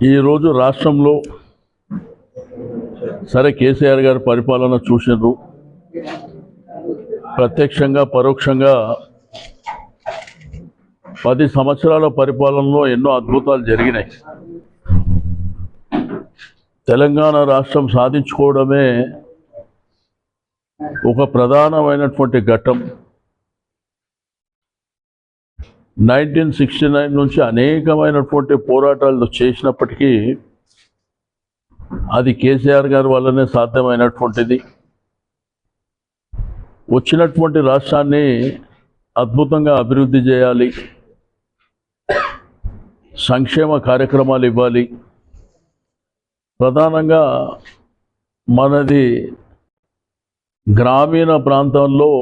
ఈరోజు రాష్ట్రంలో సరే కేసీఆర్ గారి పరిపాలన చూసినారు. ప్రత్యక్షంగా పరోక్షంగా 10 సంవత్సరాల పరిపాలనలో ఎన్నో అద్భుతాలు జరిగినాయి. తెలంగాణ రాష్ట్రం సాధించుకోవడమే ఒక ప్రధానమైనటువంటి ఘట్టం. 1969 నుంచి అనేకమైనటువంటి పోరాటాలు చేసినప్పటికీ అది కేసీఆర్ గారి వల్లనే సాధ్యమైనటువంటిది. వచ్చినటువంటి రాష్ట్రాన్ని అద్భుతంగా అభివృద్ధి చేయాలి, సంక్షేమ కార్యక్రమాలు ఇవ్వాలి. ప్రధానంగా మనది గ్రామీణ ప్రాంతాల్లో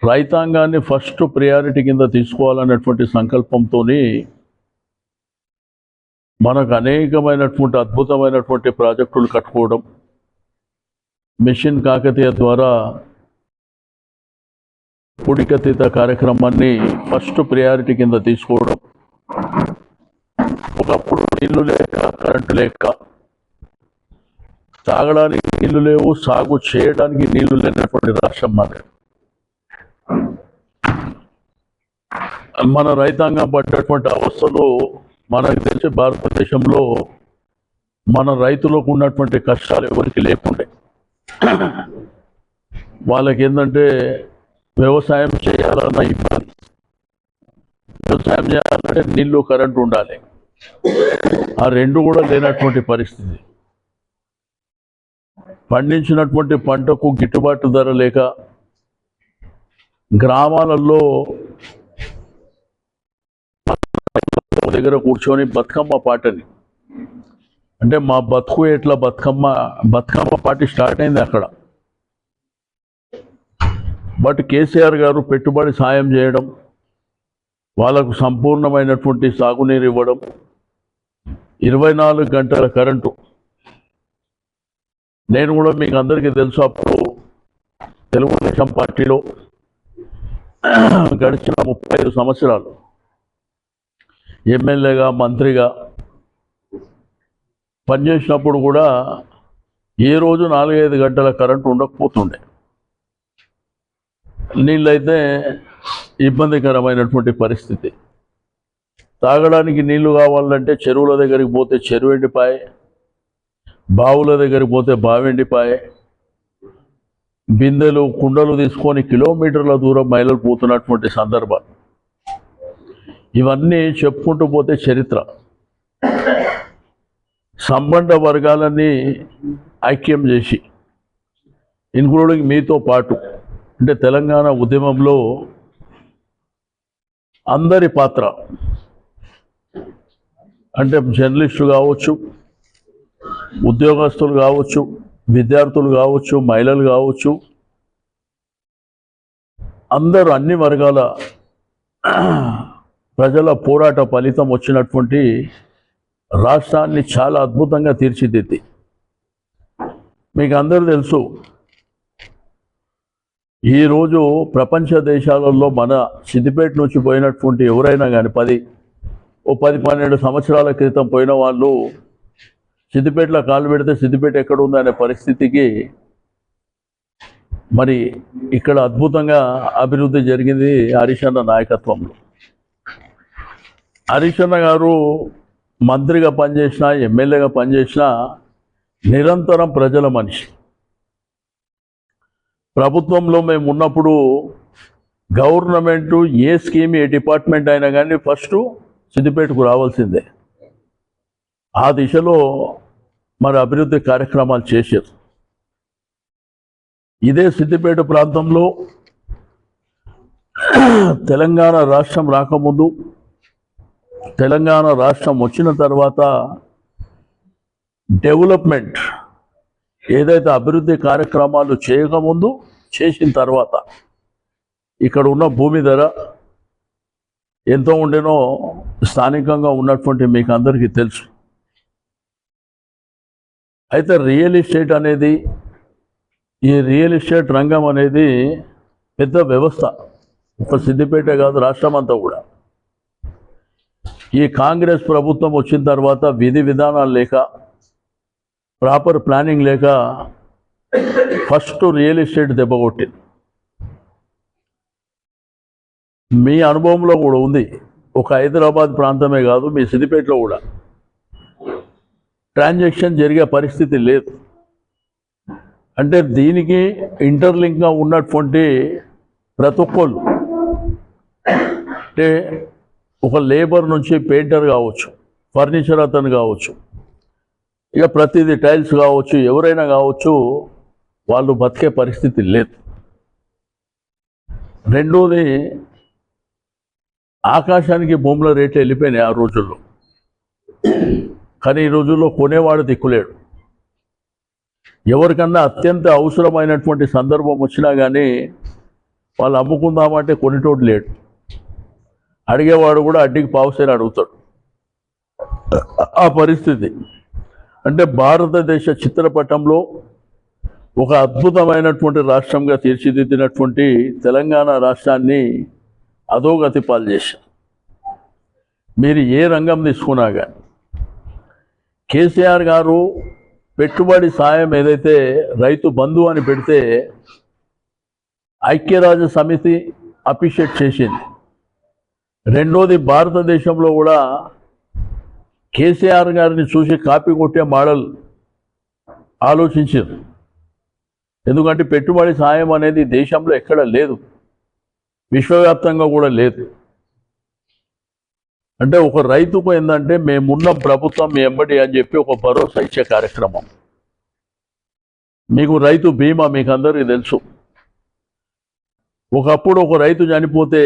రైతాంగాన్ని ఫస్ట్ ప్రియారిటీ కింద తీసుకోవాలనేటువంటి సంకల్పంతో మనకు అనేకమైనటువంటి అద్భుతమైనటువంటి ప్రాజెక్టులు కట్టుకోవడం, మిషన్ కాకతీయ ద్వారా పుడికతీత కార్యక్రమాన్ని ఫస్ట్ ప్రియారిటీ కింద తీసుకోవడం. ఒకప్పుడు నీళ్లు లేక, కరెంటు లేక, తాగడానికి నీళ్లు లేవు, సాగు చేయడానికి నీళ్లు లేనటువంటి రాష్ట్రం మనది. మన రైతాంగం పడ్డటువంటి అవస్థలు మనకు తెలిసి భారతదేశంలో మన రైతులకు ఉన్నటువంటి కష్టాలు ఎవరికి లేకుండే. వాళ్ళకి ఏంటంటే వ్యవసాయం చేయాలన్న ఇబ్బంది, వ్యవసాయం చేయాలంటే నీళ్లు కరెంటు ఉండాలి, ఆ రెండు కూడా లేనటువంటి పరిస్థితి. పండించినటువంటి పంటకు గిట్టుబాటు ధర లేక గ్రామాలలో దగ్గర కూర్చొని బతుకమ్మ పాటని, అంటే మా బతుకు ఎట్లా బతుకమ్మ పార్టీ స్టార్ట్ అయింది అక్కడ. బట్ కేసీఆర్ గారు పెట్టుబడి సాయం చేయడం, వాళ్ళకు సంపూర్ణమైనటువంటి సాగునీరు ఇవ్వడం, 24 గంటల కరెంటు. నేను కూడా మీకు అందరికీ తెలుసు, అప్పుడు తెలుగుదేశం పార్టీలో గడిచిన 35 సంవత్సరాలు ఎమ్మెల్యేగా, మంత్రిగా పనిచేసినప్పుడు కూడా ఏ రోజు 4-5 గంటల కరెంటు ఉండకపోతుండే. నీళ్ళైతే ఇబ్బందికరమైనటువంటి పరిస్థితి. తాగడానికి నీళ్లు కావాలంటే చెరువుల దగ్గరికి పోతే చెరువు ఎండిపాయే, బావుల దగ్గరికి పోతే బావి ఎండిపాయే, బిందెలు కుండలు తీసుకొని కిలోమీటర్ల దూరం మైళ్ళు పోతున్నటువంటి సందర్భాలు. ఇవన్నీ చెప్పుకుంటూ పోతే చరిత్ర. సంబంధ వర్గాలన్నీ ఐక్యం చేసి, ఇన్క్లూడింగ్ మీతో పాటు, అంటే తెలంగాణ ఉద్యమంలో అందరి పాత్ర, అంటే జర్నలిస్టులు కావచ్చు, ఉద్యోగస్తులు కావచ్చు, విద్యార్థులు కావచ్చు, మహిళలు కావచ్చు, అందరూ అన్ని వర్గాల ప్రజల పోరాట ఫలితం వచ్చినటువంటి రాష్ట్రాన్ని చాలా అద్భుతంగా తీర్చిదిద్ది. మీకు అందరూ తెలుసు, ఈరోజు ప్రపంచ దేశాలలో మన సిద్దిపేట నుంచి పోయినటువంటి ఎవరైనా కానీ 10-12 సంవత్సరాల క్రితం పోయిన వాళ్ళు సిద్దిపేటలో కాలు పెడితే సిద్దిపేట ఎక్కడ ఉందనే పరిస్థితికి మరి ఇక్కడ అద్భుతంగా అభివృద్ధి జరిగింది హరీష్ అన్న నాయకత్వంలో. హరీష్ అన్న గారు మంత్రిగా పనిచేసినా, ఎమ్మెల్యేగా పనిచేసినా నిరంతరం ప్రజల మనిషి. ప్రభుత్వంలో మేము ఉన్నప్పుడు గవర్నమెంటు ఏ స్కీమ్, ఏ డిపార్ట్మెంట్ అయినా కానీ ఫస్ట్ సిద్దిపేటకు రావాల్సిందే. ఆ దిశలో మరి అభివృద్ధి కార్యక్రమాలు చేశారు. ఇదే సిద్దిపేట ప్రాంతంలో తెలంగాణ రాష్ట్రం రాకముందు, తెలంగాణ రాష్ట్రం వచ్చిన తర్వాత డెవలప్మెంట్ ఏదైతే అభివృద్ధి కార్యక్రమాలు చేయకముందు, చేసిన తర్వాత ఇక్కడ ఉన్న భూమి ధర ఎంతో ఉండేనో స్థానికంగా ఉన్నటువంటి మీకు అందరికీ తెలుసు. అయితే రియల్ ఎస్టేట్ అనేది, ఈ రియల్ ఎస్టేట్ రంగం అనేది పెద్ద వ్యవస్థ. ఒక సిద్దిపేట కాదు, రాష్ట్రం అంతా కూడా. ఈ కాంగ్రెస్ ప్రభుత్వం వచ్చిన తర్వాత విధి విధానాలు లేక ప్రాపర్ ప్లానింగ్ లేక ఫస్ట్ రియల్ ఎస్టేట్ దెబ్బ కొట్టింది. మీ అనుభవంలో కూడా ఉంది. ఒక హైదరాబాద్ ప్రాంతమే కాదు, మీ సిద్దిపేటలో కూడా ట్రాన్సాక్షన్ జరిగే పరిస్థితి లేదు. అంటే దీనికి ఇంటర్లింక్గా ఉన్నటువంటి ప్రతి ఒక్కళ్ళు, అంటే ఒక లేబర్ నుంచి పెయింటర్ కావచ్చు, ఫర్నిచర్ అతను కావచ్చు, ఇక ప్రతిదీ టైల్స్ కావచ్చు, ఎవరైనా కావచ్చు, వాళ్ళు బతికే పరిస్థితి లేదు. రెండోది, ఆకాశానికి భూముల రేట్లు వెళ్ళిపోయినాయి ఆ రోజుల్లో. కానీ ఈ రోజుల్లో కొనేవాడు దిక్కులేడు. ఎవరికన్నా అత్యంత అవసరమైనటువంటి సందర్భం వచ్చినా కానీ వాళ్ళు అమ్ముకుందామంటే కొనేటోడు లేడు. అడిగేవాడు కూడా అడ్డికి పావుసేని అడుగుతాడు. ఆ పరిస్థితి అంటే భారతదేశ చిత్రపటంలో ఒక అద్భుతమైనటువంటి రాష్ట్రంగా తీర్చిదిద్దినటువంటి తెలంగాణ రాష్ట్రాన్ని అధోగతి పాలు చేశారు. మీరు ఏ రంగం తీసుకున్నా కానీ కేసీఆర్ గారు పెట్టుబడి సాయం ఏదైతే రైతు బంధు అని పెడితే ఐక్యరాజ్య సమితి అప్రిషియేట్ చేసింది. రెండోది, భారతదేశంలో కూడా కేసీఆర్ గారిని చూసి కాపీ కొట్టే మోడల్ ఆలోచించారు. ఎందుకంటే పెట్టుబడి సాయం అనేది దేశంలో ఎక్కడ లేదు, విశ్వవ్యాప్తంగా కూడా లేదు. అంటే ఒక రైతుకు ఏంటంటే మేమున్న ప్రభుత్వం మీ ఎంబడి అని చెప్పి ఒక భరోసా ఇచ్చే కార్యక్రమం. మీకు రైతు బీమా మీకు అందరికీ తెలుసు. ఒకప్పుడు ఒక రైతు చనిపోతే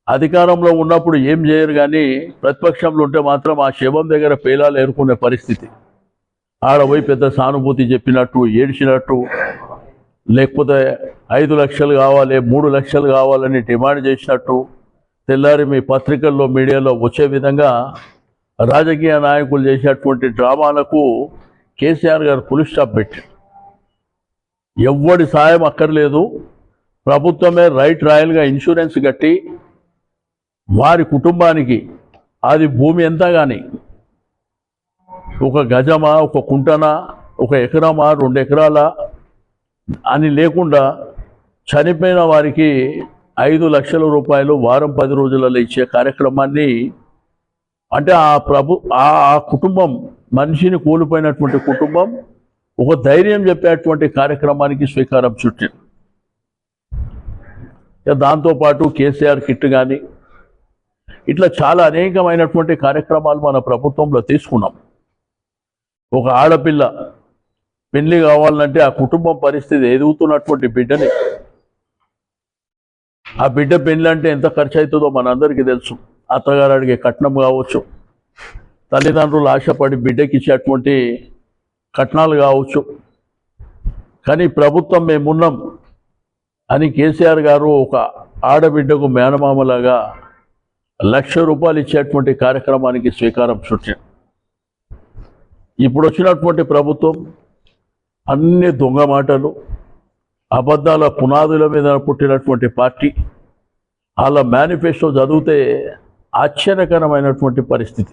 అధికారంలో ఉన్నప్పుడు ఏం చేయరు, కానీ ప్రతిపక్షంలో ఉంటే మాత్రం ఆ శవం దగ్గర పేలాలు ఏరుకునే పరిస్థితి. ఆడపోయి పెద్ద సానుభూతి చెప్పినట్టు, ఏడ్చినట్టు, లేకపోతే 5 లక్షలు కావాలి, 3 లక్షలు కావాలని డిమాండ్ చేసినట్టు తెల్లారి మీ పత్రికల్లో మీడియాలో వచ్చే విధంగా రాజకీయ నాయకులు చేసేటువంటి డ్రామాలకు కేసీఆర్ గారు ఫుల్ స్టాప్ పెట్టారు. ఎవ్వడి సాయం అక్కర్లేదు, ప్రభుత్వమే రైట్ రాయల్గా ఇన్సూరెన్స్ కట్టి వారి కుటుంబానికి అది భూమి ఎంత కానీ, ఒక గజమా, ఒక కుంటనా, ఒక ఎకరమా, 2 ఎకరాల అని లేకుండా చనిపోయిన వారికి 5 లక్షల రూపాయలు వారం 10 రోజులలో ఇచ్చే కార్యక్రమాన్ని, అంటే ఆ కుటుంబం, మనిషిని కోల్పోయినటువంటి కుటుంబం ఒక ధైర్యం చెప్పేటువంటి కార్యక్రమానికి శ్రీకారం చుట్టింది. దాంతోపాటు కేసీఆర్ కిట్ కానీ ఇట్లా చాలా అనేకమైనటువంటి కార్యక్రమాలు మన ప్రభుత్వంలో తీసుకున్నాం. ఒక ఆడపిల్ల పెళ్లి కావాలంటే ఆ కుటుంబం పరిస్థితి, ఎదుగుతున్నటువంటి బిడ్డని, ఆ బిడ్డ పెళ్లి అంటే ఎంత ఖర్చు అవుతుందో మనందరికీ తెలుసు. అత్తగారు అడిగే కట్నం కావచ్చు, తల్లిదండ్రులు ఆశపడి బిడ్డకి ఇచ్చేటువంటి కట్నాలు కావచ్చు. కానీ ప్రభుత్వం మేమున్నాం అని కేసీఆర్ గారు ఒక ఆడబిడ్డకు మేనమామలాగా 1,00,000 రూపాయలు ఇచ్చేటువంటి కార్యక్రమానికి శ్రీకారం చుట్టారు. ఇప్పుడు వచ్చినటువంటి ప్రభుత్వం అన్ని దొంగ మాటలు, అబద్ధాల పునాదుల మీద పుట్టినటువంటి పార్టీ. వాళ్ళ మేనిఫెస్టో చదివితే ఆశ్చర్యకరమైనటువంటి పరిస్థితి.